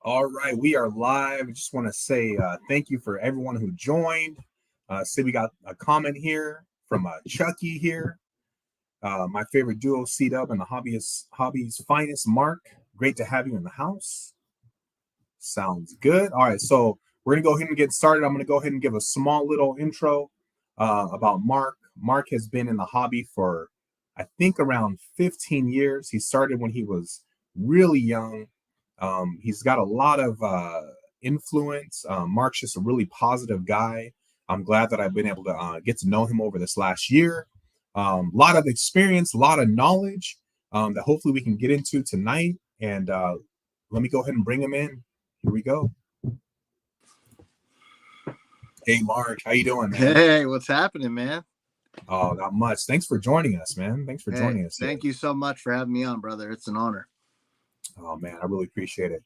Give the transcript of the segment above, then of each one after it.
All right, we are live. I just want to say thank you for everyone who joined. See, we got a comment here from Chucky here. My favorite duo, Cdub and the hobby's finest, Marc. Great to have you in the house. Sounds good. All right, so we're gonna go ahead and get started. I'm gonna go ahead and give a small little intro about Marc. Marc has been in the hobby for, I think, around 15 years. He started when he was really young. He's got a lot of influence. Marc's just a really positive guy. I'm glad that I've been able to get to know him over this last year. A lot of experience, a lot of knowledge that hopefully we can get into tonight. And let me go ahead and bring him in. Here we go. Hey, Marc, how you doing, man? Hey, what's happening, man? Oh, not much. Thanks for joining us, man. Thanks for joining us. Thank you so much for having me on, brother. It's an honor. Oh man, I really appreciate it.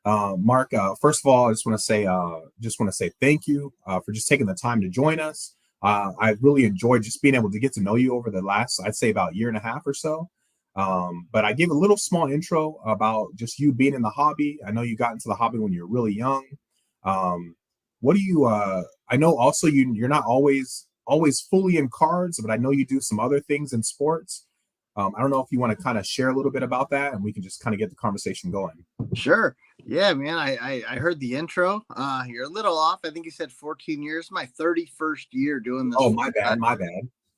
Marc, first of all, I just want to say thank you for just taking the time to join us. I really enjoyed just being able to get to know you over the last, I'd say, about year and a half or so. But I gave a little small intro about just you being in the hobby. I know you got into the hobby when you were really young. What do you? I know also you're not always fully in cards, but I know you do some other things in sports. I don't know if you want to kind of share a little bit about that, and we can just kind of get the conversation going. Sure. Yeah, man. I heard the intro. You're a little off. I think you said 14 years. My 31st year doing this. Oh, my bad.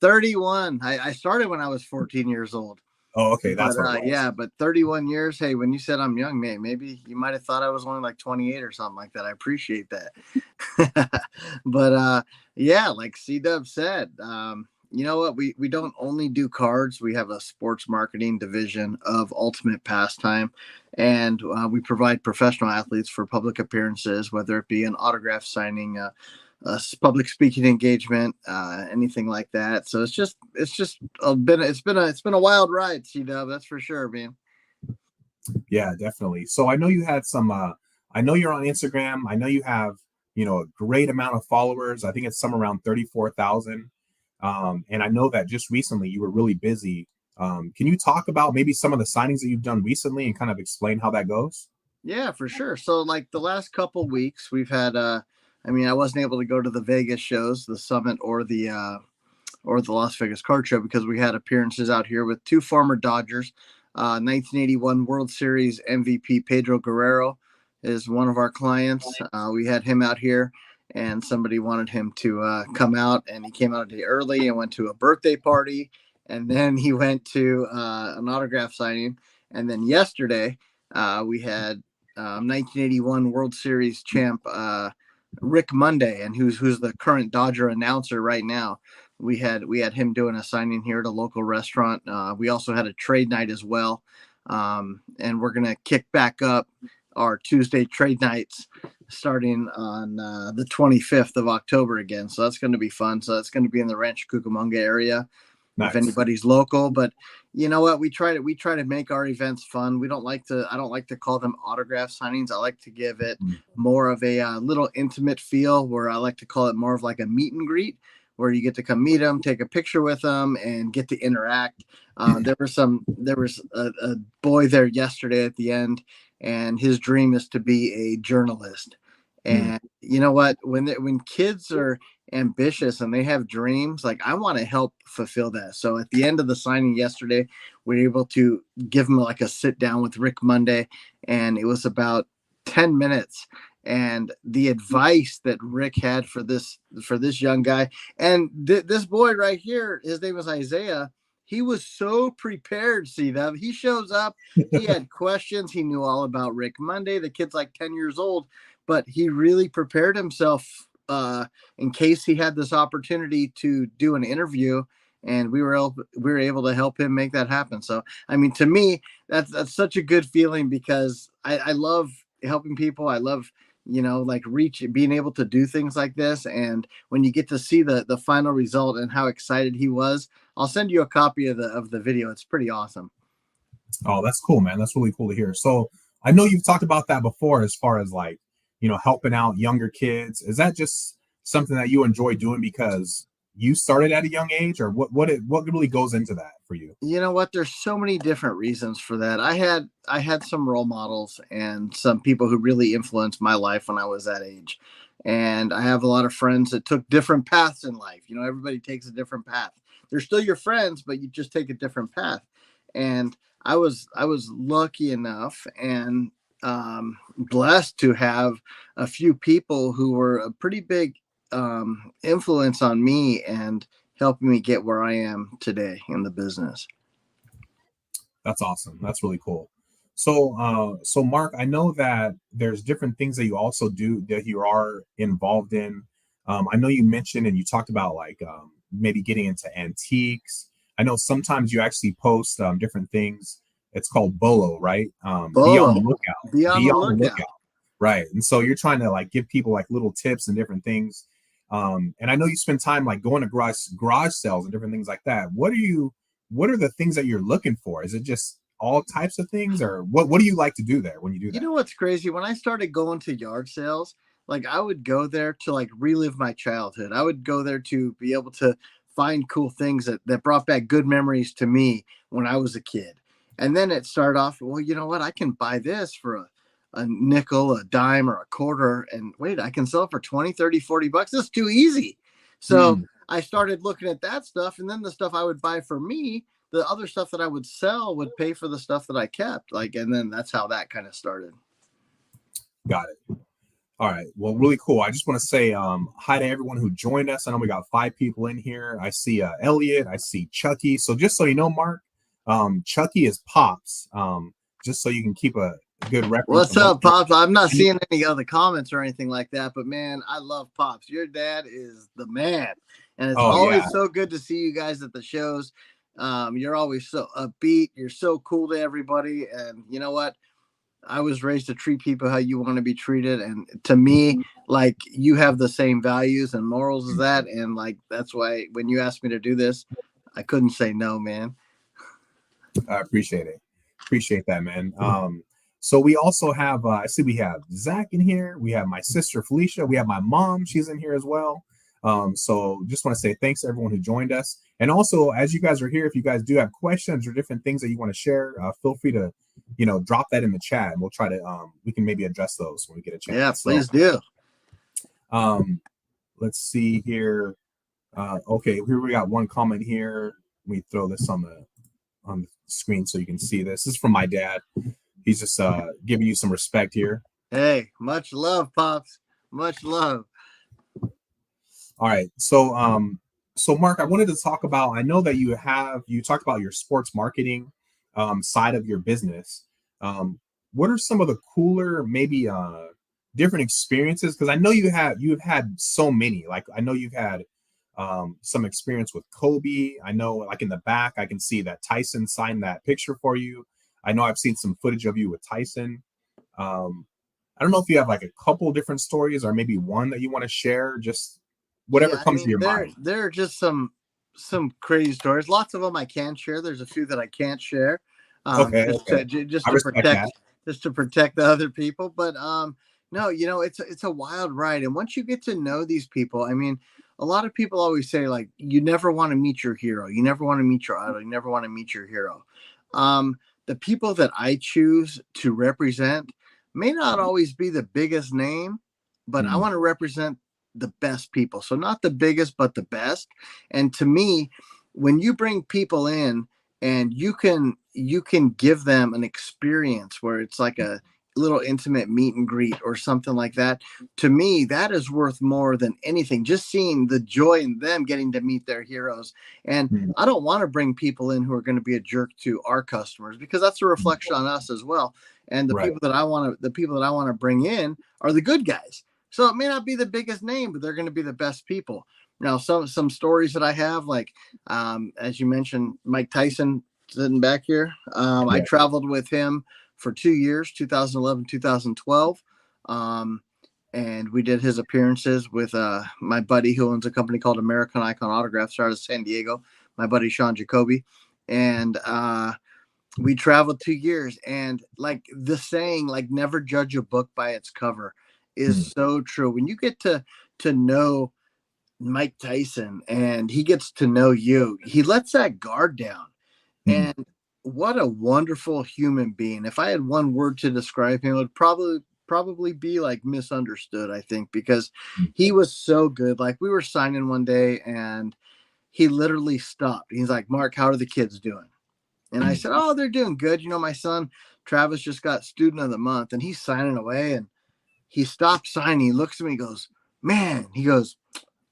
31. I started when I was 14 years old. Oh, okay. That's what it was. Yeah, but 31 years. Hey, when you said I'm young, man, maybe you might have thought I was only like 28 or something like that. I appreciate that. But yeah, like Cdub said, you know what? We don't only do cards. We have a sports marketing division of Ultimate Pastime, and we provide professional athletes for public appearances, whether it be an autograph signing, a public speaking engagement, anything like that. So it's been a wild ride, Cdub. That's for sure, man. Yeah, definitely. So I know you had some. I know you're on Instagram. I know you have a great amount of followers. I think it's somewhere around 34,000. And I know that just recently you were really busy. Can you talk about maybe some of the signings that you've done recently and kind of explain how that goes? Yeah, for sure. So like the last couple weeks we've had, I wasn't able to go to the Vegas shows, the Summit or the Las Vegas Card Show, because we had appearances out here with two former Dodgers. 1981 World Series MVP Pedro Guerrero is one of our clients. We had him out here, and somebody wanted him to come out, and he came out a day early and went to a birthday party, and then he went to an autograph signing. And then yesterday we had 1981 World Series champ Rick Monday, and who's the current Dodger announcer right now. We had him doing a signing here at a local restaurant. We also had a trade night as well, and we're gonna kick back up our Tuesday trade nights starting on the 25th of October again. So that's going to be fun. So that's going to be in the Rancho Cucamonga area. Nice. If anybody's local. But you know what? We try to make our events fun. I don't like to call them autograph signings. I like to give it more of a little intimate feel, where I like to call it more of like a meet and greet, where you get to come meet them, take a picture with them, and get to interact. There was a boy there yesterday at the end, and his dream is to be a journalist. And you know what? When kids are ambitious and they have dreams, like, I want to help fulfill that. So at the end of the signing yesterday, we were able to give him like a sit down with Rick Monday, and it was about 10 minutes. And the advice that Rick had for this young guy, and this boy right here, his name was Isaiah. He was so prepared. See that he shows up, he had questions. He knew all about Rick Monday. The kid's like 10 years old, but he really prepared himself in case he had this opportunity to do an interview. And we were able to help him make that happen. So, I mean, to me, that's such a good feeling, because I love helping people. I love, being able to do things like this. And when you get to see the final result and how excited he was, I'll send you a copy of the video. It's pretty awesome. Oh, that's cool, man. That's really cool to hear. So I know you've talked about that before, as far as helping out younger kids. Is that just something that you enjoy doing because you started at a young age, or what really goes into that for you? You know what? There's so many different reasons for that. I had some role models and some people who really influenced my life when I was that age. And I have a lot of friends that took different paths in life. You know, everybody takes a different path. They're still your friends, but you just take a different path. And I was lucky enough and blessed to have a few people who were a pretty big influence on me and helping me get where I am today in the business. That's awesome. That's really cool. So Mark, I know that there's different things that you also do that you are involved in. I know you mentioned and you talked about like maybe getting into antiques. I know sometimes you actually post different things. It's called Bolo, right? Be on the Bolo, lookout. be on Be the on the lookout. lookout. Right. And so you're trying to like give people like little tips and different things. And I know you spend time like going to garage sales and different things like that. What are the things that you're looking for? Is it just all types of things, or what do you like to do there when you do You that? know what's crazy? When I started going to yard sales, like I would go there to like relive my childhood. I would go there to be able to find cool things that brought back good memories to me when I was a kid. And then it started off, well, you know what? I can buy this for a nickel, a dime, or a quarter. And wait, I can sell it for 20, 30, 40 bucks. That's too easy. So Hmm, I started looking at that stuff. And then the stuff I would buy for me, the other stuff that I would sell would pay for the stuff that I kept. Like, and then that's how that kind of started. got it. All right. Well, really cool. I just want to say hi to everyone who joined us. I know we got 5 people in here. I see Elliot. I see Chucky. So just so you know, Mark, Chucky is Pops. Just so you can keep a good reference What's of what. up, Pops? I'm not seeing any other comments or anything like that, but man, I love Pops. Your dad is the man. And it's Oh yeah, always so good to see you guys at the shows. You're always so upbeat. You're so cool to everybody. And you know what? I was raised to treat people how you want to be treated. And to me, like you have the same values and morals as that. And like that's why when you asked me to do this, I couldn't say no, man. I appreciate it. Appreciate that, man. So we also have I see we have Zach in here. We have my sister Felicia. We have my mom. She's in here as well. So just want to say thanks to everyone who joined us. And also, as you guys are here, if you guys do have questions or different things that you want to share, feel free to, drop that in the chat, and we'll try to we can maybe address those when we get a chance. Yeah, So, please do. let's see here. Okay, here we got one comment here. Let me throw this on the screen so you can see this. This is from my dad. He's just giving you some respect here. Hey, much love, Pops. Much love. All right. So Mark, I wanted to talk about, I know that you talked about your sports marketing side of your business. What are some of the cooler, maybe different experiences? Because I know you've had so many. Like I know you've had some experience with Kobe. I know like in the back, I can see that Tyson signed that picture for you. I know I've seen some footage of you with Tyson. I don't know if you have like a couple different stories or maybe one that you want to share, just whatever Yeah, I comes to mean your mind. there are just some crazy stories. Lots of them I can share. There's a few that I can't share. Okay, Just okay. to just I to respect protect that. the other people. But no, it's a wild ride. And once you get to know these people, I mean, a lot of people always say like you never want to meet your hero. You never want to meet your idol. You never want to meet your hero. The people that I choose to represent may not always be the biggest name, but I Mm, want to represent the best people. So not the biggest, but the best. And to me, when you bring people in and you can give them an experience where it's like a little intimate meet and greet or something like that, to me that is worth more than anything, just seeing the joy in them getting to meet their heroes. And mm, I don't want to bring people in who are going to be a jerk to our customers, because that's a mm. reflection on us as well. And Right. the people that I want to bring in are the good guys. So it may not be the biggest name, but they're going to be the best people. Now, some stories that I have, like as you mentioned, Mike Tyson sitting back here. I Yeah. traveled with him for 2 years, 2011, 2012. And we did his appearances with my buddy who owns a company called American Icon Autographs out of San Diego, my buddy Sean Jacoby. And we traveled 2 years. And like the saying, like never judge a book by its cover, is Mm, so true. When you get to know Mike Tyson, and he gets to know you. He lets that guard down. Mm, And what a wonderful human being. If I had one word to describe him, it would probably be like misunderstood, I think, because mm, he was so good. Like we were signing one day and he literally stopped. He's like, Mark, how are the kids doing? And I mm. said, oh, they're doing good. You know, my son Travis just got student of the month and he's signing away. And he stopped signing. He looks at me, he goes, man, he goes,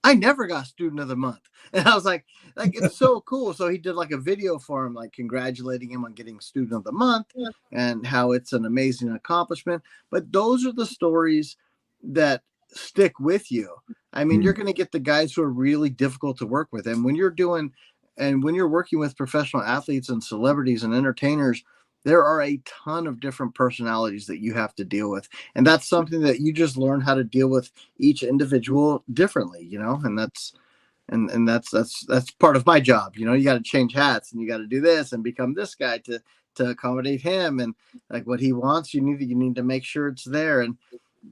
I never got student of the month. And I was like, it's so cool. So he did like a video for him, like congratulating him on getting student of the month and how it's an amazing accomplishment. But those are the stories that stick with you. I mean, you're Mm. going to get the guys who are really difficult to work with. And when you're working with professional athletes and celebrities and entertainers, there are a ton of different personalities that you have to deal with. And that's something that you just learn how to deal with each individual differently, and that's part of my job. You got to change hats and you got to do this and become this guy to accommodate him, and like what he wants, you need to make sure it's there. And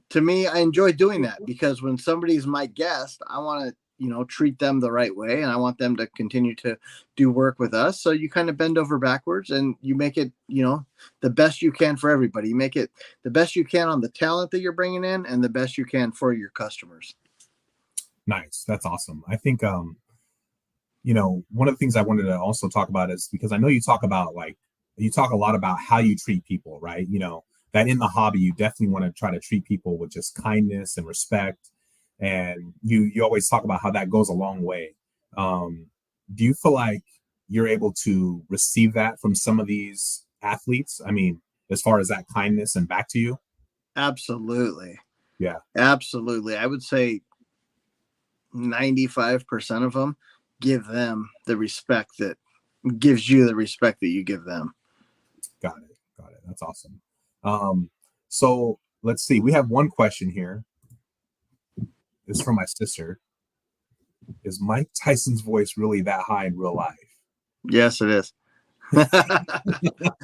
to me, I enjoy doing that because when somebody's my guest, I want to, treat them the right way, and I want them to continue to do work with us. So you kind of bend over backwards and you make it, the best you can for everybody. You make it the best you can on the talent that you're bringing in and the best you can for your customers. Nice. That's awesome. I think, one of the things I wanted to also talk about is because I know you talk about you talk a lot about how you treat people, right? That in the hobby, you definitely want to try to treat people with just kindness and respect. And you always talk about how that goes a long way. Do you feel like you're able to receive that from some of these athletes? I mean, as far as that kindness and back to you? Absolutely. Yeah. Absolutely. I would say 95% of them give them the respect that gives you the respect that you give them. Got it. Got it. That's awesome. So let's see. We have one question here. It's from my sister. Is Mike Tyson's voice really that high in real life? Yes, it is.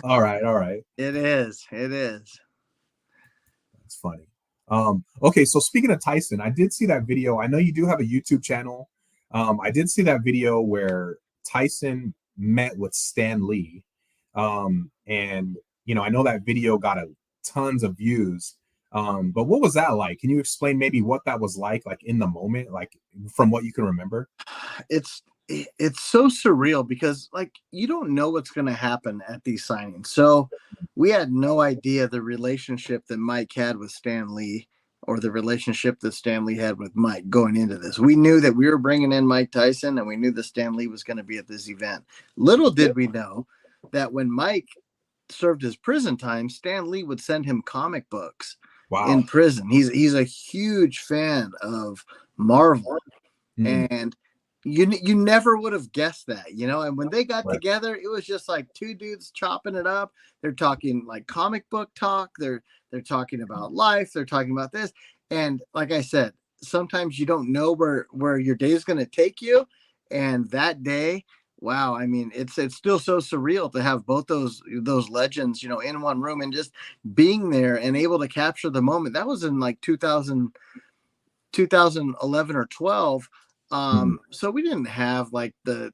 All right. All right. It is. It is. That's funny. Okay, so speaking of Tyson, I did see that video. I know you do have a YouTube channel. I did see that video where Tyson met with Stan Lee. And I know that video got tons of views. But what was that like? Can you explain maybe what that was like in the moment, like from what you can remember? It's so surreal because you don't know what's going to happen at these signings. So we had no idea the relationship that Mike had with Stan Lee or the relationship that Stan Lee had with Mike going into this. We knew that we were bringing in Mike Tyson and we knew that Stan Lee was going to be at this event. Little did we know that when Mike served his prison time, Stan Lee would send him comic books in Wow. prison. He's a huge fan of Marvel. Mm, And you never would have guessed that, and when they got right. together, it was just like two dudes chopping it up. They're talking like comic book talk. They're talking about life. They're talking about this. And like I said, sometimes you don't know where your day is going to take you. And that day, wow, I mean, it's still so surreal to have both those legends, in one room and just being there and able to capture the moment. That was in like 2011 or 12. Mm, So we didn't have like the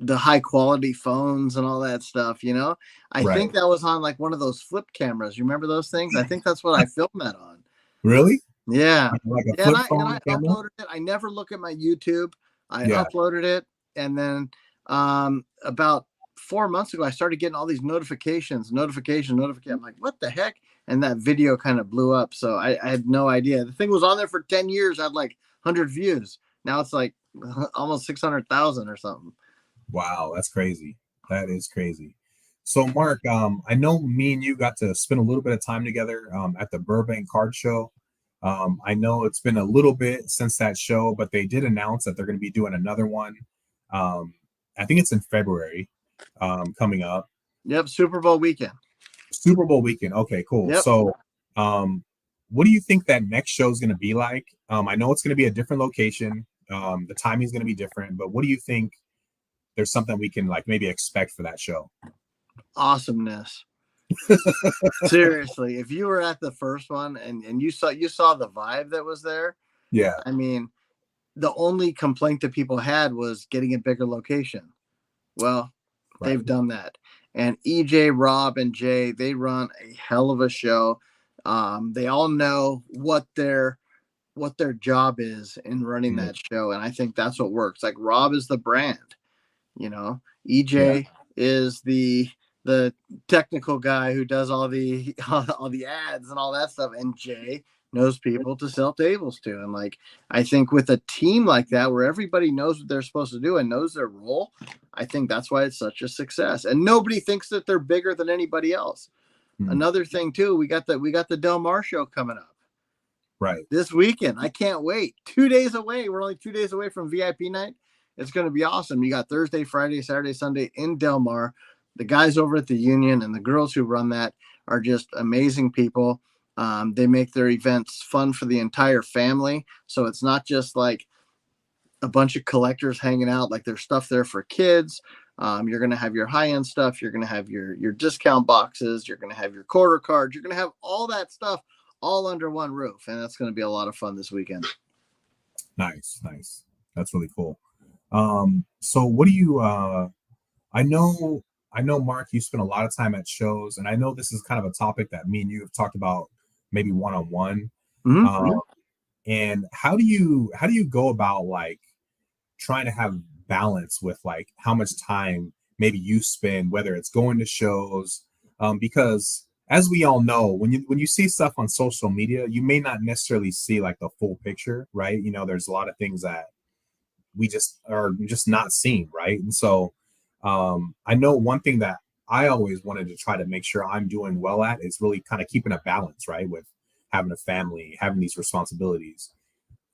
high quality phones and all that stuff. I right. think that was on like one of those flip cameras. You remember those things? I think that's what I filmed that on. Really? Yeah. Like a Yeah, flip and phone I camera? uploaded it. I never look at my YouTube. I Yeah. uploaded it, and then about 4 months ago, I started getting all these notifications. I'm like, what the heck? And that video kind of blew up. So I had no idea. The thing was on there for 10 years. I had like 100 views. Now it's like almost 600,000 or something. Wow, that's crazy. That is crazy. So, Mark, I know me and you got to spend a little bit of time together at the Burbank Card Show. I know it's been a little bit since that show, but they did announce that they're going to be doing another one. I think it's in February coming up. Yep, Super Bowl weekend. Super Bowl weekend. Okay, cool. Yep. So, what do you think that next show is going to be like? I know it's going to be a different location. The timing is going to be different, but what do you think? There's something we can maybe expect for that show. Awesomeness. Seriously, if you were at the first one and you saw the vibe that was there, Yeah. I mean, the only complaint that people had was getting a bigger location. Well, Right. they've done that. And EJ, Rob, and Jay, they run a hell of a show. They all know what their job is in running that show, and I think that's what works. Like Rob is the brand, you know. EJ is the technical guy who does all the ads and all that stuff, and Jay knows people to sell tables to. And like, I think with a team like that where everybody knows what they're supposed to do and knows their role, I think that's why it's such a success. And nobody thinks that they're bigger than anybody else. Another thing too, we got the Del Mar show coming up Right. this weekend. I can't wait. 2 days away. We're only 2 days away from VIP night. It's going to be awesome. You got Thursday, Friday, Saturday, Sunday in Del Mar. The guys over at the Union and the girls who run that are just amazing people. They make their events fun for the entire family. So it's not just like a bunch of collectors hanging out. Like there's stuff there for kids. You're going to have your high-end stuff. You're going to have your discount boxes. You're going to have your quarter cards. You're going to have all that stuff all under one roof. And that's going to be a lot of fun this weekend. Nice. That's really cool. So what do you, I know, Mark, you spend a lot of time at shows, and I know this is kind of a topic that me and you have talked about maybe one-on-one. And how do you go about like trying to have balance with like how much time maybe you spend, whether it's going to shows, because as we all know, when you see stuff on social media, you may not necessarily see like the full picture, right? You know, there's a lot of things that we just are just not seeing, right? And so I know one thing that I always wanted to try to make sure I'm doing well at is really kind of keeping a balance, right? With having a family, having these responsibilities.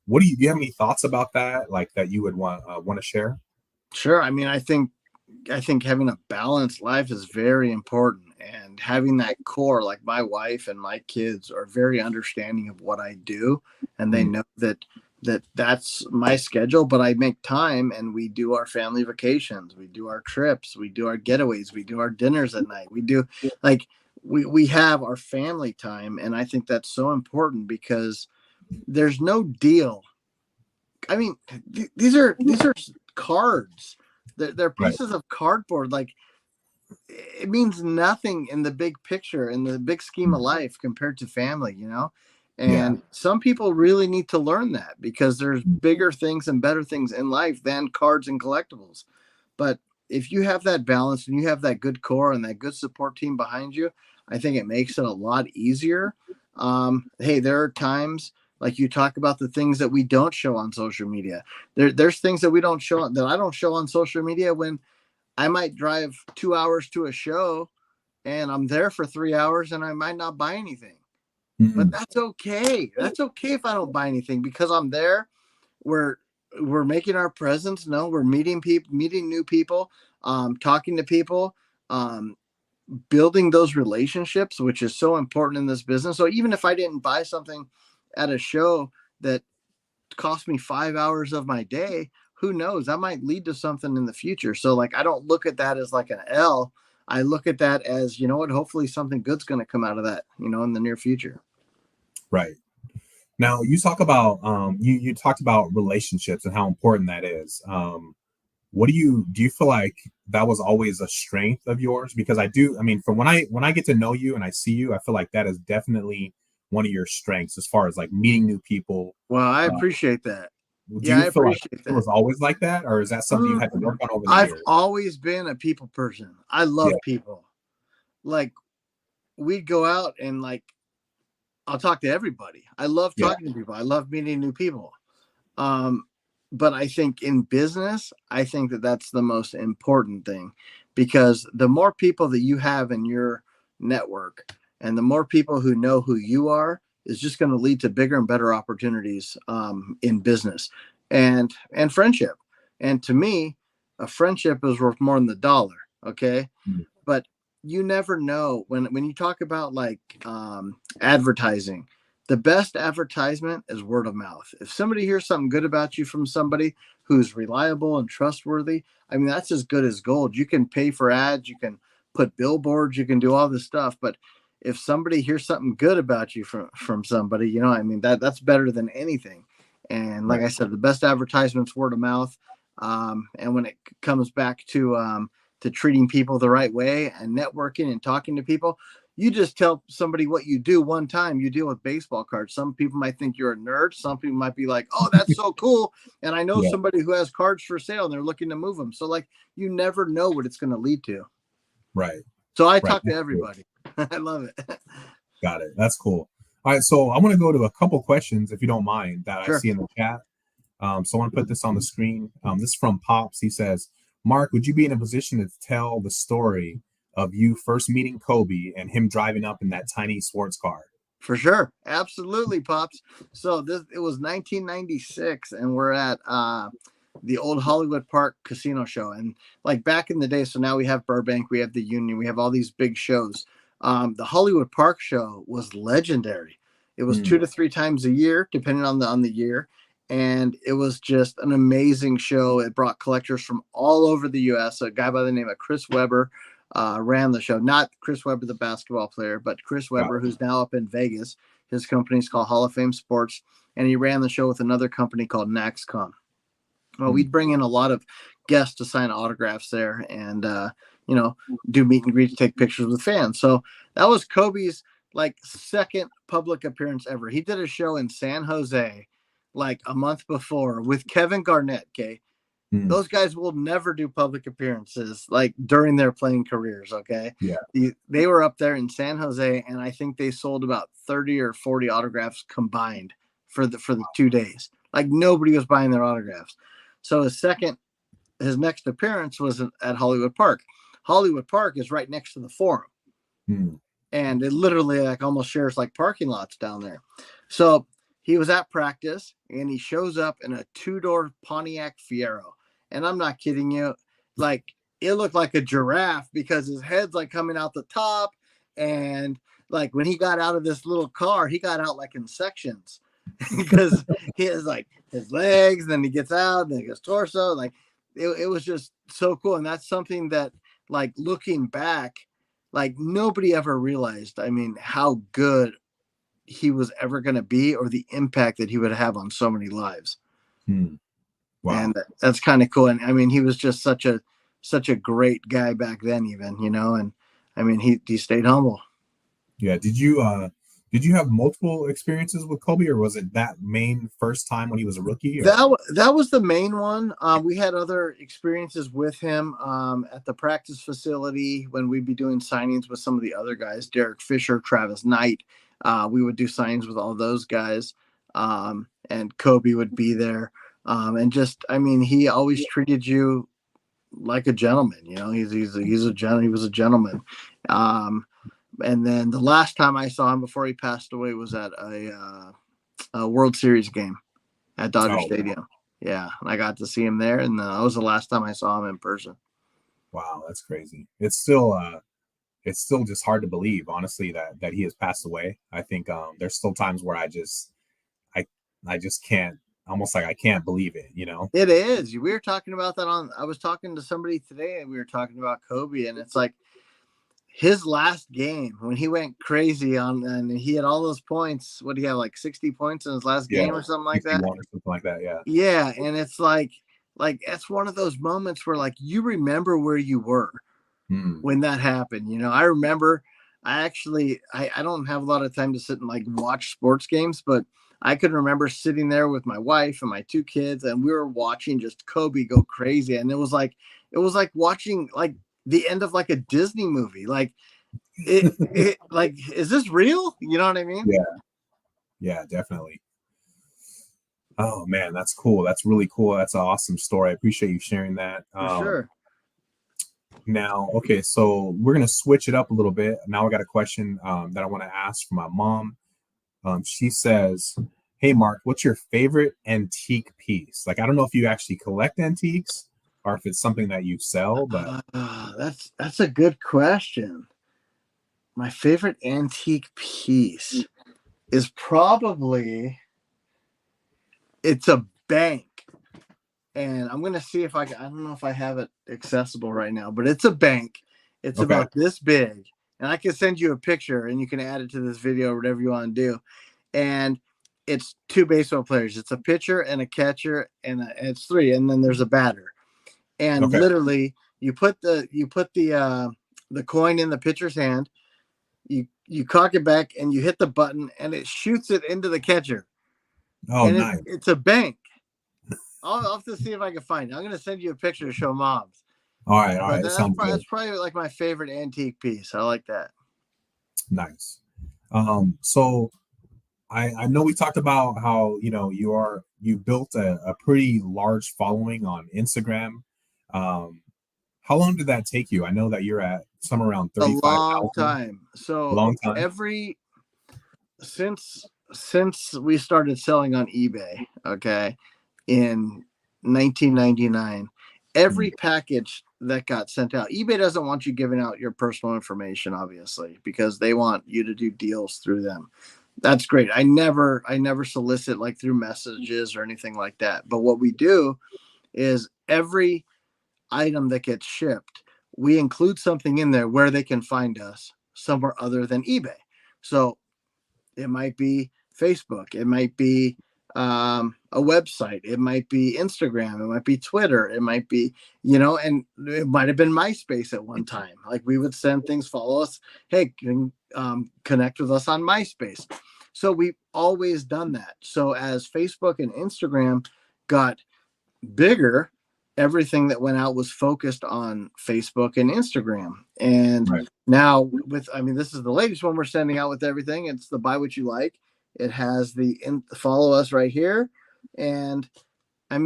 Do you have any thoughts about that, like that you would want to share? Sure. I mean, I think having a balanced life is very important, and having that core, like my wife and my kids are very understanding of what I do, and they know that's my schedule, but I make time, and we do our family vacations, we do our trips, we do our getaways, we do our dinners at night. We do like we have our family time, and I think that's so important because there's no deal. I mean, these are cards. They're pieces of cardboard. Like, it means nothing in the big picture, in the big scheme of life compared to family, you know? And some people really need to learn that, because there's bigger things and better things in life than cards and collectibles. But if you have that balance and you have that good core and that good support team behind you, I think it makes it a lot easier. Hey, there are times, like you talk about the things that we don't show on social media. There's things that we don't show, that I don't show on social media, when I might drive 2 hours to a show and I'm there for 3 hours and I might not buy anything. But that's okay. That's okay if I don't buy anything, because I'm there. We're making our presence known. We're meeting new people, talking to people, building those relationships, which is so important in this business. So even if I didn't buy something at a show that cost me 5 hours of my day, who knows? That might lead to something in the future. So like, I don't look at that as like an L. I look at that as, you know what, hopefully something good's going to come out of that, you know, in the near future. Right. Now you talk about you talked about relationships and how important that is. What do you feel like that was always a strength of yours? Because I mean, from when I get to know you and I see you, I feel like that is definitely one of your strengths as far as like meeting new people. Well, I appreciate that. Do you feel like it was always like that, or is that something you had to work on over the years? I've always been a people person. I love people. Like, we'd go out and like, I'll talk to everybody. I love talking to people. I love meeting new people. But I think in business, I think that that's the most important thing, because the more people that you have in your network and the more people who know who you are is just going to lead to bigger and better opportunities in business and friendship. And to me, a friendship is worth more than the dollar. Okay. But you never know when you talk about like advertising. The best advertisement is word of mouth. If somebody hears something good about you from somebody who's reliable and trustworthy, I mean, that's as good as gold. You can pay for ads, you can put billboards, you can do all this stuff. But if somebody hears something good about you from somebody, you know, I mean, that's better than anything. And like I said, the best advertisement's word of mouth. And when it comes back to treating people the right way and networking and talking to people, you just tell somebody what you do one time. You deal with baseball cards. Some people might think you're a nerd. Some people might be like, oh, that's so cool. And I know somebody who has cards for sale and they're looking to move them. So like, you never know what it's going to lead to. Right. So I talk to everybody. I love it. Got it. That's cool. All right. So I want to go to a couple questions, if you don't mind, that I see in the chat. So I want to put this on the screen. This is from Pops. He says, Mark, would you be in a position to tell the story of you first meeting Kobe and him driving up in that tiny sports car? For sure. Absolutely, Pops. So it was 1996 and we're at the old Hollywood Park casino show. And like back in the day, so now we have Burbank, we have the Union, we have all these big shows. The Hollywood Park show was legendary. It was 2 to 3 times a year, depending on the year. And it was just an amazing show. It brought collectors from all over the U.S. A guy by the name of Chris Webber ran the show. Not Chris Webber, the basketball player, but Chris Webber, who's now up in Vegas. His company is called Hall of Fame Sports. And he ran the show with another company called NaxCon. Well, we'd bring in a lot of guests to sign autographs there and, do meet and greet, take pictures with fans. So that was Kobe's second public appearance ever. He did a show in San Jose like a month before with Kevin Garnett. Okay. Those guys will never do public appearances like during their playing careers. Okay. Yeah. They were up there in San Jose and I think they sold about 30 or 40 autographs combined for the 2 days. Like nobody was buying their autographs. So his next appearance was at Hollywood Park. Hollywood Park is right next to the Forum. And it literally almost shares parking lots down there. So he was at practice and he shows up in a 2-door Pontiac Fiero. And I'm not kidding you. It looked like a giraffe because his head's coming out the top. And when he got out of this little car, he got out in sections because he has his legs, then he gets out, then his torso. It was just so cool. And that's something that looking back, nobody ever realized, how good he was ever going to be or the impact that he would have on so many lives. Wow. And that's kind of cool. And he was just such a great guy back then even, and he stayed humble. Yeah. Did you have multiple experiences with Kobe or was it that main first time when he was a rookie? Or? That was the main one. We had other experiences with him at the practice facility when we'd be doing signings with some of the other guys, Derek Fisher, Travis Knight. We would do signings with all those guys, and Kobe would be there. And just, he always treated you like a gentleman. He was a gentleman. And then the last time I saw him before he passed away was at a World Series game at Dodger Stadium. Yeah, and I got to see him there, and that was the last time I saw him in person. Wow, that's crazy. It's still just hard to believe, honestly, that he has passed away. I think there's still times where I just can't, almost I can't believe it, It is. We were talking about that I was talking to somebody today and we were talking about Kobe, and it's his last game when he went crazy and he had all those points. What do you have, 60 points in his last game or something like that? Or something like that, yeah. Yeah, and it's that's one of those moments where you remember where you were when that happened. I remember I don't have a lot of time to sit and watch sports games, but I could remember sitting there with my wife and my 2 kids, and we were watching just Kobe go crazy. And it was like watching the end of a Disney movie. Is this real? You know what I mean? Yeah, definitely. Oh man, that's cool. That's really cool. That's an awesome story. I appreciate you sharing that. For sure. Now, okay, so we're gonna switch it up a little bit. Now I got a question that I want to ask from my mom. She says, "Hey Mark, what's your favorite antique piece?" I don't know if you actually collect antiques or if it's something that you sell, but that's a good question. My favorite antique piece is probably it's a bank. And I'm going to see if I don't know if I have it accessible right now, but it's a bank. It's about this big. And I can send you a picture and you can add it to this video or whatever you want to do. And it's 2 baseball players. It's a pitcher and a catcher, and it's 3, and then there's a batter. And literally, you put the coin in the pitcher's hand. You cock it back and you hit the button, and it shoots it into the catcher. Oh, and nice. It's a bank. I'll have to see if I can find it. I'm going to send you a picture to show moms. All right. That's probably like my favorite antique piece. I like that. Nice. So I know we talked about how, you built a pretty large following on Instagram. How long did that take you? I know that you're at somewhere around 35,000. A long time. So long time. Since we started selling on eBay, in 1999, every package that got sent out, eBay doesn't want you giving out your personal information, obviously, because they want you to do deals through them. That's great. I never solicit like through messages or anything like that. But what we do is every item that gets shipped, we include something in there where they can find us somewhere other than eBay. So it might be Facebook, it might be a website, it might be Instagram, it might be Twitter, it might be, and it might have been MySpace at one time. Like we would send things, follow us, hey, connect with us on MySpace. So we've always done that. So as Facebook and Instagram got bigger, everything that went out was focused on Facebook and Instagram. And now this is the latest one we're sending out with everything. It's the Buy What You Like. It has the follow us right here. And I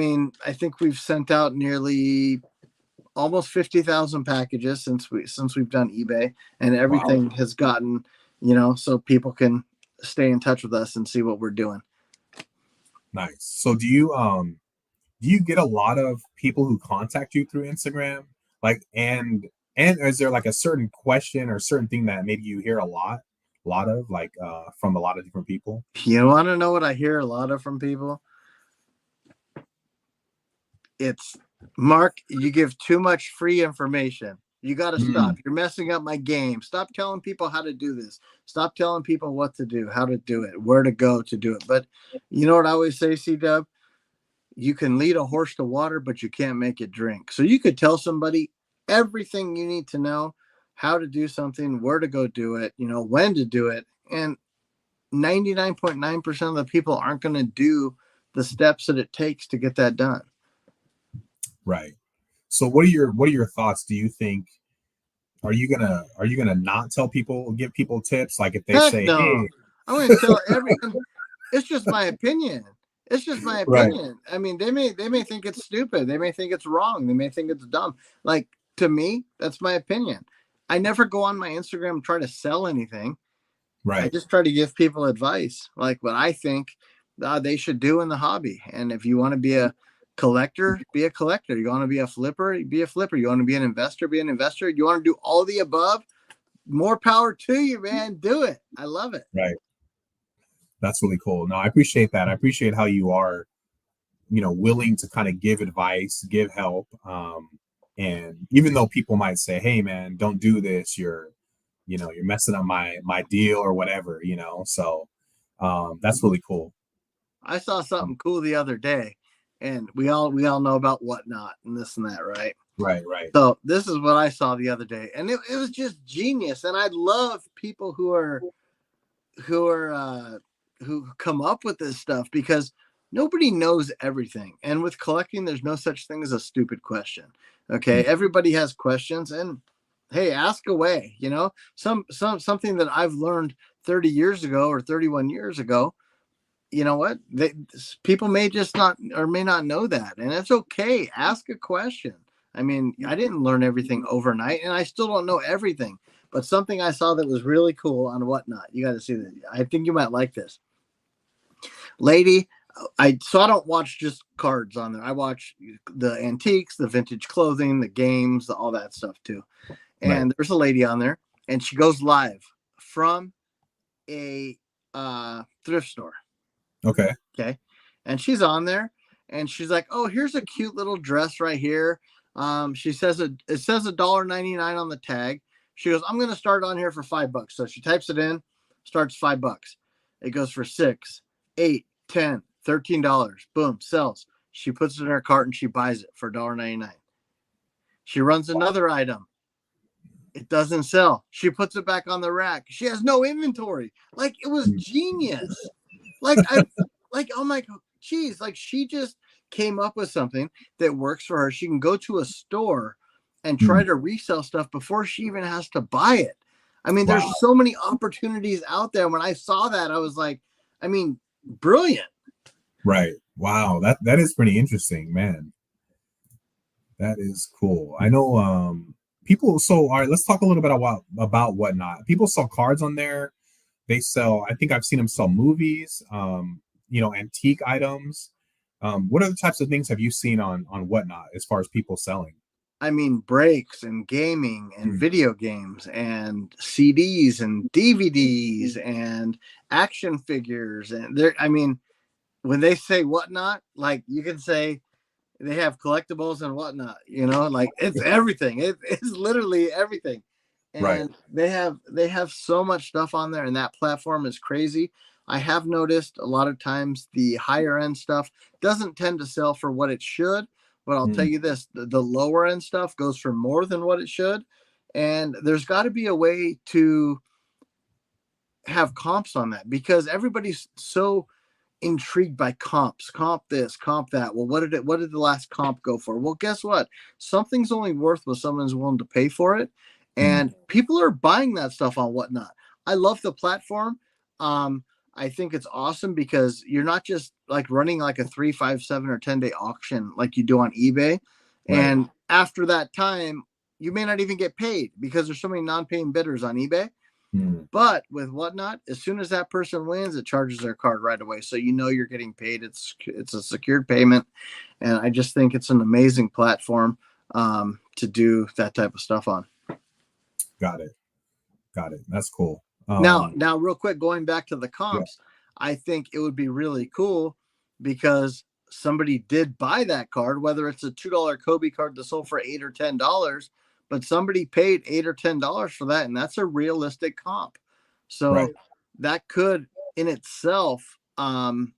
think we've sent out nearly almost 50,000 packages since we've done eBay, and everything has gotten, so people can stay in touch with us and see what we're doing. Nice. So do you get a lot of people who contact you through Instagram? Like, and is there like a certain question or certain thing that maybe you hear a lot of, like, from a lot of different people? You want to know what I hear a lot of from people? It's, Mark, you give too much free information. You got to stop. You're messing up my game. Stop telling people how to do this. Stop telling people what to do, how to do it, where to go to do it. But you know what I always say, Cdub? You can lead a horse to water, but you can't make it drink. So you could tell somebody everything you need to know, how to do something, where to go do it, when to do it. And 99.9% of the people aren't going to do the steps that it takes to get that done. Right. So what are your thoughts? Do you think, are you gonna not tell people, give people tips? Like if they say, no. Hey, I'm going to tell everyone, it's just my opinion. It's just my opinion. Right. They may think it's stupid. They may think it's wrong. They may think it's dumb. Like, to me, that's my opinion. I never go on my Instagram and try to sell anything. Right. I just try to give people advice, like what I think they should do in the hobby. And if you want to be a collector, be a collector. You want to be a flipper, be a flipper. You want to be an investor, be an investor. You want to do all the above, more power to you, man. Do it. I love it. Right. That's really cool. No, I appreciate that. I appreciate how you are, willing to kind of give advice, give help. And even though people might say, hey man, don't do this, you're messing up my deal or whatever, so that's really cool. I saw something cool the other day, and we all know about Whatnot and this and that, right? Right. So this is what I saw the other day, and it was just genius. And I love people who come up with this stuff, because nobody knows everything. And with collecting, there's no such thing as a stupid question. Okay. Everybody has questions, and hey, ask away, something that I've learned 30 years ago or 31 years ago. You know what? People may just not, or may not know that. And it's okay. Ask a question. I didn't learn everything overnight, and I still don't know everything, but something I saw that was really cool on Whatnot. You got to see that. I think you might like this. Lady, I don't watch just cards on there. I watch the antiques, the vintage clothing, the games, all that stuff too. And There's a lady on there, and she goes live from a thrift store. Okay. And she's on there, and she's like, oh, here's a cute little dress right here. She says it says $1.99 on the tag. She goes, I'm going to start on here for $5. So she types it in, starts $5. It goes for $6, $8, $10, $13. Boom, sells. She puts it in her cart and she buys it for $1.99. She runs another item. It doesn't sell. She puts it back on the rack. She has no inventory. Like, it was genius. Oh my God, geez, like she just came up with something that works for her. She can go to a store and try to resell stuff before she even has to buy it. I mean, there's so many opportunities out there. When I saw that, I was like, I mean, brilliant. Right. Wow. That is pretty interesting, man. That is cool. I know people. So, all right, let's talk a little bit about Whatnot. People sell cards on there. They sell, I think I've seen them sell movies, antique items. What other types of things have you seen on Whatnot as far as people selling? I mean, breaks and gaming and video games and CDs and DVDs and action figures. And there, I mean, when they say Whatnot, like you can say they have collectibles and whatnot, like it's everything. It's literally everything. And they have so much stuff on there, and that platform is crazy. I have noticed a lot of times the higher end stuff doesn't tend to sell for what it should. But I'll tell you this, the lower end stuff goes for more than what it should. And there's got to be a way to have comps on that, because everybody's so intrigued by comps. Comp this, comp that. Well, what did the last comp go for? Well, guess what? Something's only worth what someone's willing to pay for it. And people are buying that stuff on Whatnot. I love the platform. I think it's awesome because you're not just like running like a 3, 5, 7, or 10-day auction like you do on eBay. And after that time, you may not even get paid because there's so many non-paying bidders on eBay. But with Whatnot, as soon as that person wins, it charges their card right away. So you're getting paid. It's a secured payment. And I just think it's an amazing platform to do that type of stuff on. Got it. That's cool. Now, real quick, going back to the comps, I think it would be really cool because somebody did buy that card, whether it's a $2 Kobe card that sold for $8 or $10, but somebody paid $8 or $10 for that, and that's a realistic comp. So that could, in itself, kind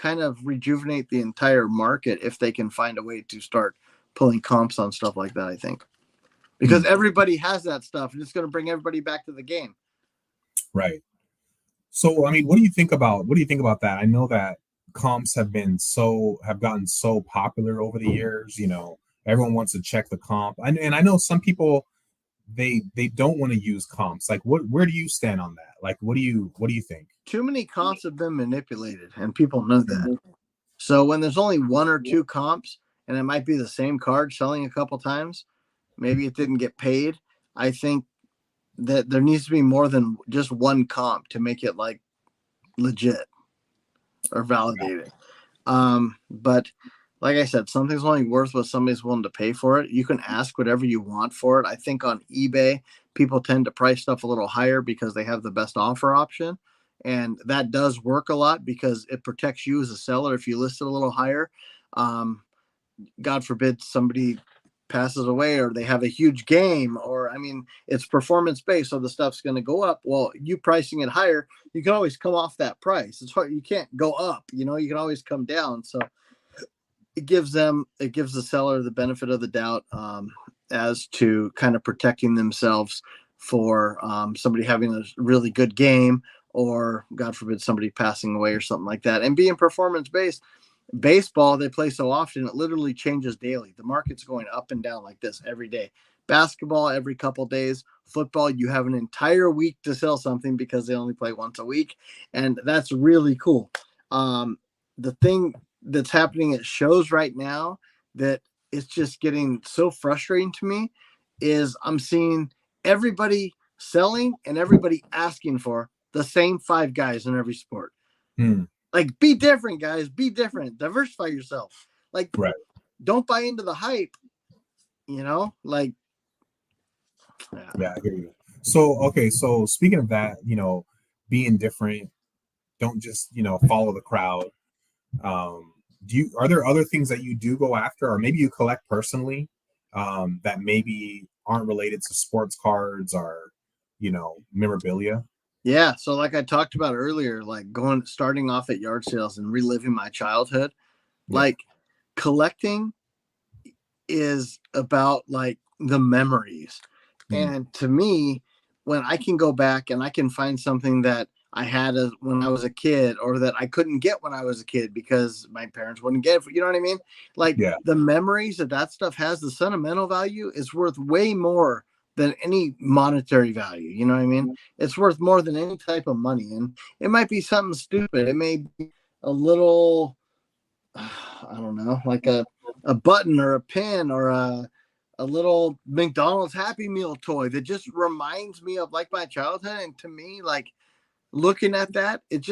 of rejuvenate the entire market if they can find a way to start pulling comps on stuff like that, I think. Because everybody has that stuff, and it's going to bring everybody back to the game. Right. So, I mean, what do you think about that? I know that comps have gotten so popular over the years. Everyone wants to check the comp, and I know some people they don't want to use comps. Like, where do you stand on that? Like, what do you think? Too many comps have been manipulated, and people know that. So when there's only 1 or 2 comps, and it might be the same card selling a couple times, maybe it didn't get paid. I think that there needs to be more than just one comp to make it like legit or validated. But like I said, something's only worth what somebody's willing to pay for it. You can ask whatever you want for it. I think on eBay, people tend to price stuff a little higher because they have the best offer option. And that does work a lot because it protects you as a seller if you list it a little higher. God forbid somebody passes away or they have a huge game, or it's performance based, so the stuff's going to go up. Well, you pricing it higher, you can always come off that price. It's hard, you can't go up, you can always come down. So it gives the seller the benefit of the doubt as to kind of protecting themselves for somebody having a really good game, or God forbid somebody passing away or something like that. And being performance based, baseball, they play so often, it literally changes daily. The market's going up and down like this every day. Basketball, every couple days. Football, you have an entire week to sell something because they only play once a week. And that's really cool. The thing that's happening at shows right now that it's just getting so frustrating to me is I'm seeing everybody selling and everybody asking for the same 5 guys in every sport. Like, be different, guys. Be different. Diversify yourself. Like, don't buy into the hype. Like, yeah, I hear you. So, okay. So, speaking of that, being different, don't just follow the crowd. Are there other things that you do go after, or maybe you collect personally, that maybe aren't related to sports cards or memorabilia? Yeah. So like I talked about earlier, like starting off at yard sales and reliving my childhood, Yeah. like collecting is about like the memories. Mm. And to me, when I can go back and I can find something that I had when I was a kid, or that I couldn't get when I was a kid because my parents wouldn't get it, you know what I mean? Like Yeah. the memories that stuff has, the sentimental value is worth way more than any monetary value. You know what I mean? It's worth more than any type of money. And it might be something stupid. It may be a little, I don't know, like a button or a pin or a little McDonald's Happy Meal toy that just reminds me of like my childhood. And to me, like looking at that, it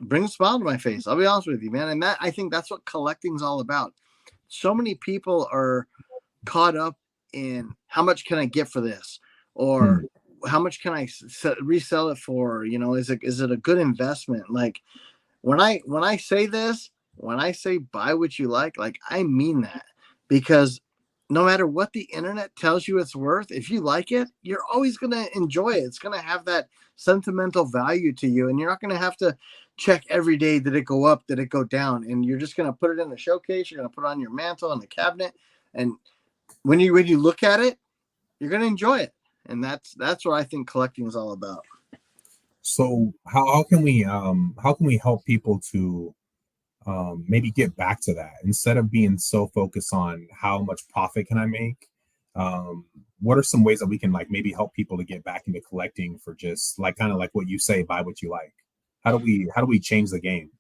brings a smile to my face. I'll be honest with you, man. And I think that's what collecting's all about. So many people are caught up in how much can I get for this, or Mm. how much can I resell it for? You know, is it a good investment? Like when I say this, when I say buy what you like I mean that, because no matter what the internet tells you it's worth, if you like it, you're always going to enjoy it. It's going to have that sentimental value to you, and you're not going to have to check every day, did it go up, did it go down, and you're just going to put it in the showcase, you're going to put it on your mantle in the cabinet, and when you look at it, you're going to enjoy it. And that's what I think collecting is all about. So how can we help people to maybe get back to that instead of being so focused on how much profit can I make? Um, what are some ways that we can like maybe help people to get back into collecting for just like kind of like what you say, buy what you like? How do we change the game?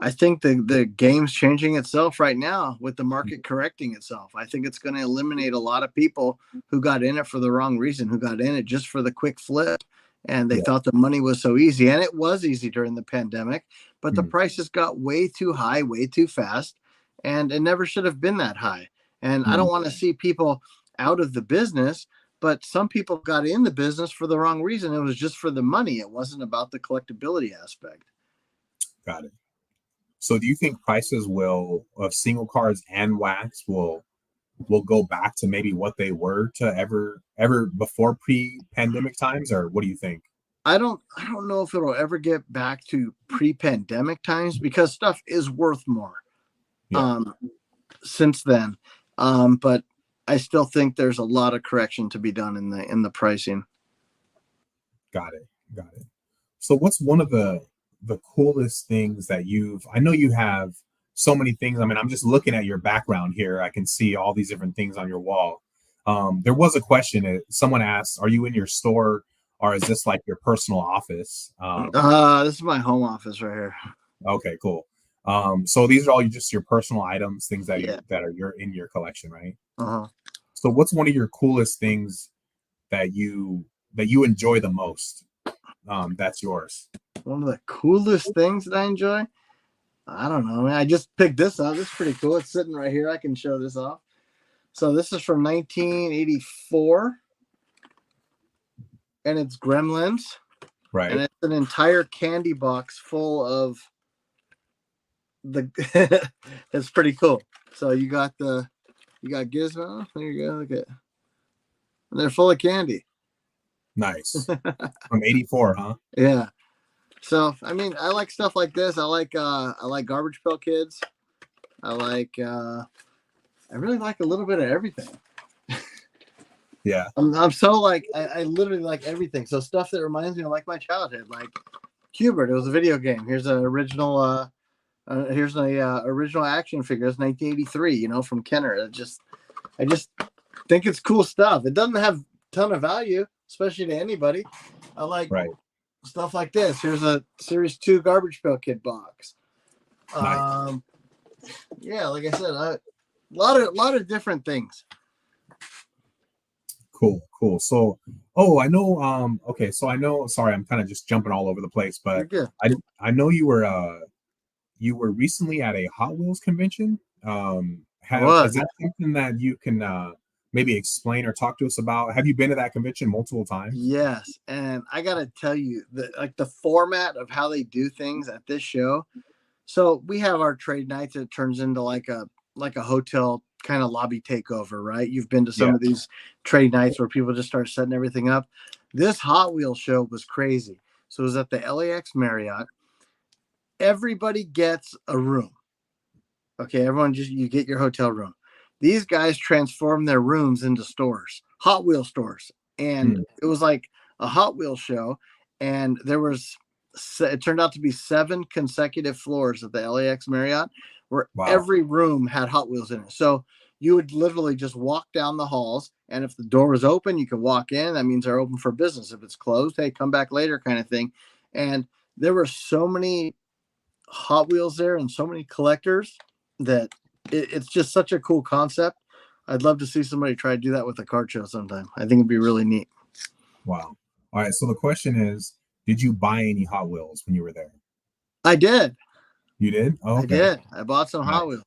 I think the game's changing itself right now with the market correcting itself. I think it's going to eliminate a lot of people who got in it for the wrong reason, who got in it just for the quick flip. And they Yeah. thought the money was so easy. And it was easy during the pandemic, but the Mm. prices got way too high, way too fast. And it never should have been that high. And I Mm. don't want to see people out of the business, but some people got in the business for the wrong reason. It was just for the money. It wasn't about the collectability aspect. Got it. So do you think prices will of single cards and wax will go back to maybe what they were to ever before pre-pandemic times, or what do you think? I don't know if it'll ever get back to pre-pandemic times, because stuff is worth more Yeah. um since then. But I still think there's a lot of correction to be done in the pricing. Got it. Got it. So what's one of the coolest things that I know you have so many things. I mean, I'm just looking at your background here. I can see all these different things on your wall. There was a question someone asked, are you in your store or is this like your personal office? This is my home office right here. Okay, cool. So these are all just your personal items, things that Yeah. are your in your collection, right? Uh-huh. So what's one of your coolest things that you enjoy the most? That's yours. One of the coolest things that I enjoy. I don't know, man. I just picked this up. It's pretty cool. It's sitting right here. I can show this off. So this is from 1984, and it's Gremlins, and Right. it's an entire candy box full of the. It's pretty cool. So you got Gizmo. There you go. Look at, and they're full of candy. Nice. From 84, huh? Yeah. So I mean, I like stuff like this. I like Garbage Pail Kids. I really like a little bit of everything. Yeah. I'm so like I literally like everything. So stuff that reminds me of like my childhood, like Cubert. It was a video game. Here's an original. Here's a original action figure. It's 1983. You know, from Kenner. I just think it's cool stuff. It doesn't have a ton of value, especially to anybody. I like Right. stuff like this. Here's a Series 2 Garbage Pail Kid box. Nice. Yeah, like I said, a lot of different things. Cool. So, I know. Okay. So I know. Sorry, I'm kind of just jumping all over the place, You're but good. I know you were recently at a Hot Wheels convention. Is What? that something that you can maybe explain or talk to us about? Have you been to that convention multiple times? Yes, and I gotta tell you that like the format of how they do things at this show. So we have our trade nights. It turns into like a hotel kind of lobby takeover, right? You've been to Yeah. some of these trade nights where people just start setting everything up. This Hot Wheels show was crazy. So it was at the LAX Marriott. Everybody gets a room. Okay, everyone you get your hotel room. These guys transform their rooms into stores, Hot Wheel stores. And it was like a Hot Wheel show. And it turned out to be 7 consecutive floors at the LAX Marriott where every room had Hot Wheels in it. So you would literally just walk down the halls. And if the door was open, you could walk in. That means they're open for business. If it's closed, hey, come back later kind of thing. And there were so many Hot Wheels there and so many collectors that it's just such a cool concept. I'd love to see somebody try to do that with a card show sometime. I think it'd be really neat. Wow. All right. So the question is, did you buy any Hot Wheels when you were there? I did. You did? Oh, okay. I did. I bought some Hot Wheels.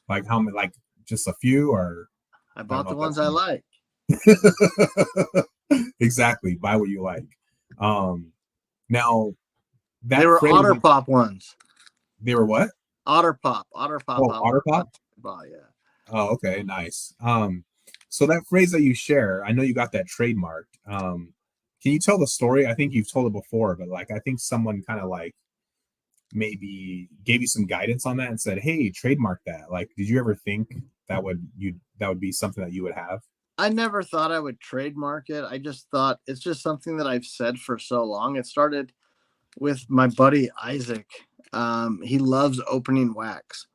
Like how many? Like just a few, or? I bought the ones I like. Exactly. Buy what you like. Now they were Otter Pop ones. They were what? Otter Pop. Oh, Otter Pop? Oh, yeah. Oh, okay. Nice. So that phrase that you share, I know you got that trademarked. Can you tell the story? I think you've told it before, but like I think someone kind of like maybe gave you some guidance on that and said, "Hey, trademark that." Like, did you ever think that would be something that you would have? I never thought I would trademark it. I just thought it's just something that I've said for so long. It started with my buddy Isaac. He loves opening wax,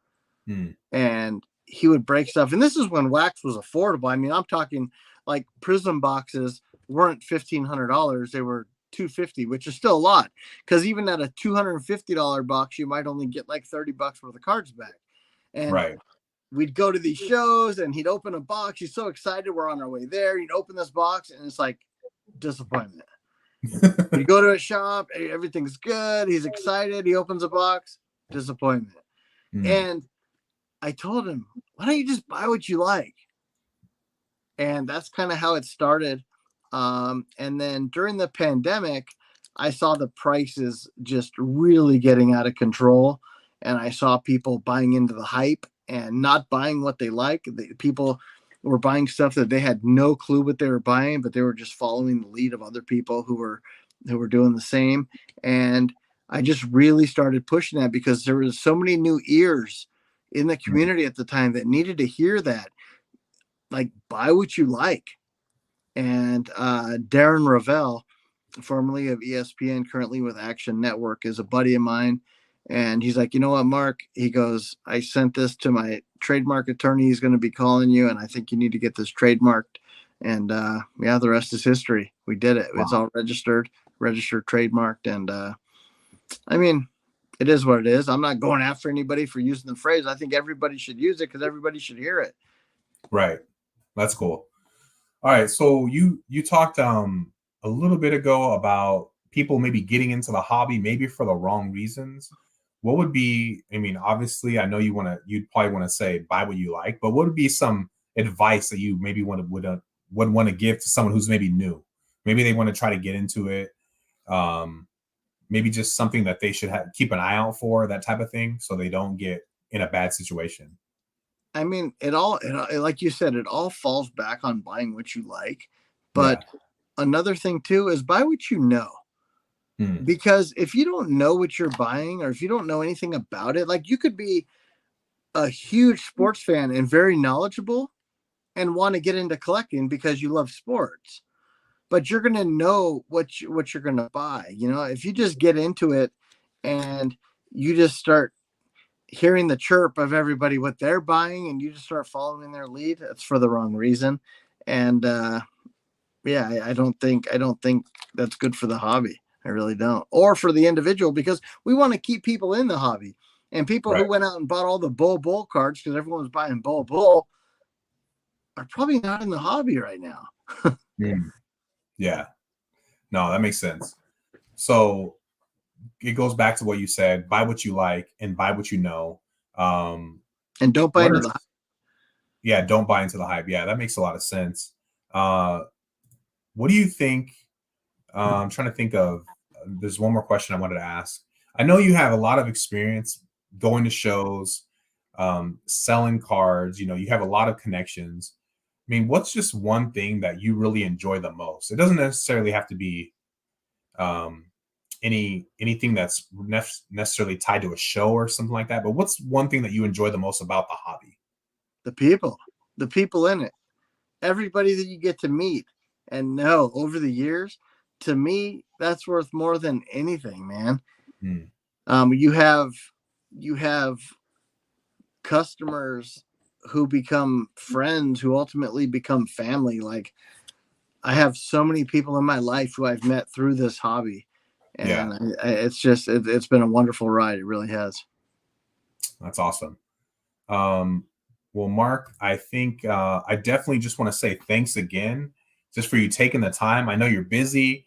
and he would break stuff. And this is when wax was affordable. I mean, I'm talking like Prism boxes weren't $1,500; they were $250, which is still a lot. Because even at a $250 box, you might only get like $30 worth of cards back. And we'd go to these shows, and he'd open a box. He's so excited. We're on our way there. He'd open this box, and it's like disappointment. We go to a shop, everything's good. He's excited. He opens a box, disappointment. And I told him, why don't you just buy what you like? And that's kind of how it started. And then during the pandemic, I saw the prices just really getting out of control. And I saw people buying into the hype and not buying what they like. People were buying stuff that they had no clue what they were buying, but they were just following the lead of other people who were doing the same. And I just really started pushing that because there was so many new ears in the community at the time that needed to hear that, like, buy what you like. And Darren Ravel, formerly of ESPN, currently with Action Network, is a buddy of mine. And he's like, you know what, Mark? He goes, I sent this to my trademark attorney. He's going to be calling you, and I think you need to get this trademarked. And yeah, the rest is history. We did it. Wow. It's all registered, trademarked. And I mean, it is what it is. I'm not going after anybody for using the phrase. I think everybody should use it because everybody should hear it. Right. That's cool. All right. So you talked a little bit ago about people maybe getting into the hobby, maybe for the wrong reasons. What would be, I mean, obviously I know you'd probably want to say buy what you like, but what would be some advice that you maybe would want to give to someone who's maybe new? Maybe they want to try to get into it. Maybe just something that they should keep an eye out for, that type of thing, so they don't get in a bad situation. I mean, it like you said, it all falls back on buying what you like. But another thing too is buy what you know. Because if you don't know what you're buying, or if you don't know anything about it, like you could be a huge sports fan and very knowledgeable and want to get into collecting because you love sports, but you're going to know what you're going to buy. You know, if you just get into it and you just start hearing the chirp of everybody, what they're buying, and you just start following their lead, that's for the wrong reason. And yeah, I don't think that's good for the hobby. I really don't. Or for the individual, because we want to keep people in the hobby. And people who went out and bought all the Bull cards because everyone was buying Bull are probably not in the hobby right now. Yeah. No, that makes sense. So it goes back to what you said, buy what you like and buy what you know. And don't buy into the hype. Yeah, don't buy into the hype. Yeah, that makes a lot of sense. What do you think? I'm trying to think of, there's one more question I wanted to ask. I know you have a lot of experience going to shows, selling cards, you have a lot of connections. I mean, what's just one thing that you really enjoy the most? It doesn't necessarily have to be anything that's necessarily tied to a show or something like that, but what's one thing that you enjoy the most about the hobby? The people in it, everybody that you get to meet and know over the years. To me, that's worth more than anything, man. You have customers who become friends, who ultimately become family. Like, I have so many people in my life who I've met through this hobby, and it's been a wonderful ride. It really has. That's awesome. Well, Marc, I think I definitely just want to say thanks again, just for you taking the time. I know you're busy.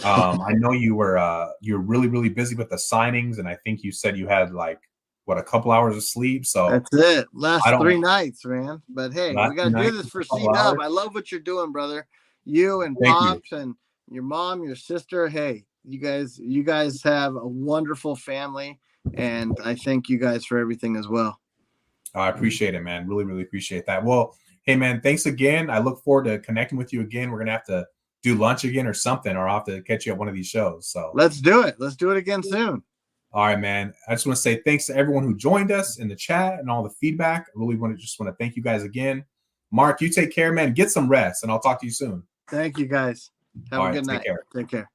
I know you're really, really busy with the signings, and I think you said you had like a couple hours of sleep. So that's it. Last 3 nights, man. But hey, we got to do this for Cdub. I love what you're doing, brother. You and Pops and your mom, your sister. Hey, you guys have a wonderful family, and I thank you guys for everything as well. I appreciate it, man. Really, really appreciate that. Well, hey, man, thanks again. I look forward to connecting with you again. We're gonna have to do lunch again or something, or I'll have to catch you at one of these shows. So let's do it. Let's do it again soon. All right, man. I just want to say thanks to everyone who joined us in the chat and all the feedback. I really want to thank you guys again. Marc, you take care, man. Get some rest, and I'll talk to you soon. Thank you, guys. Have a good night. Take care. Take care.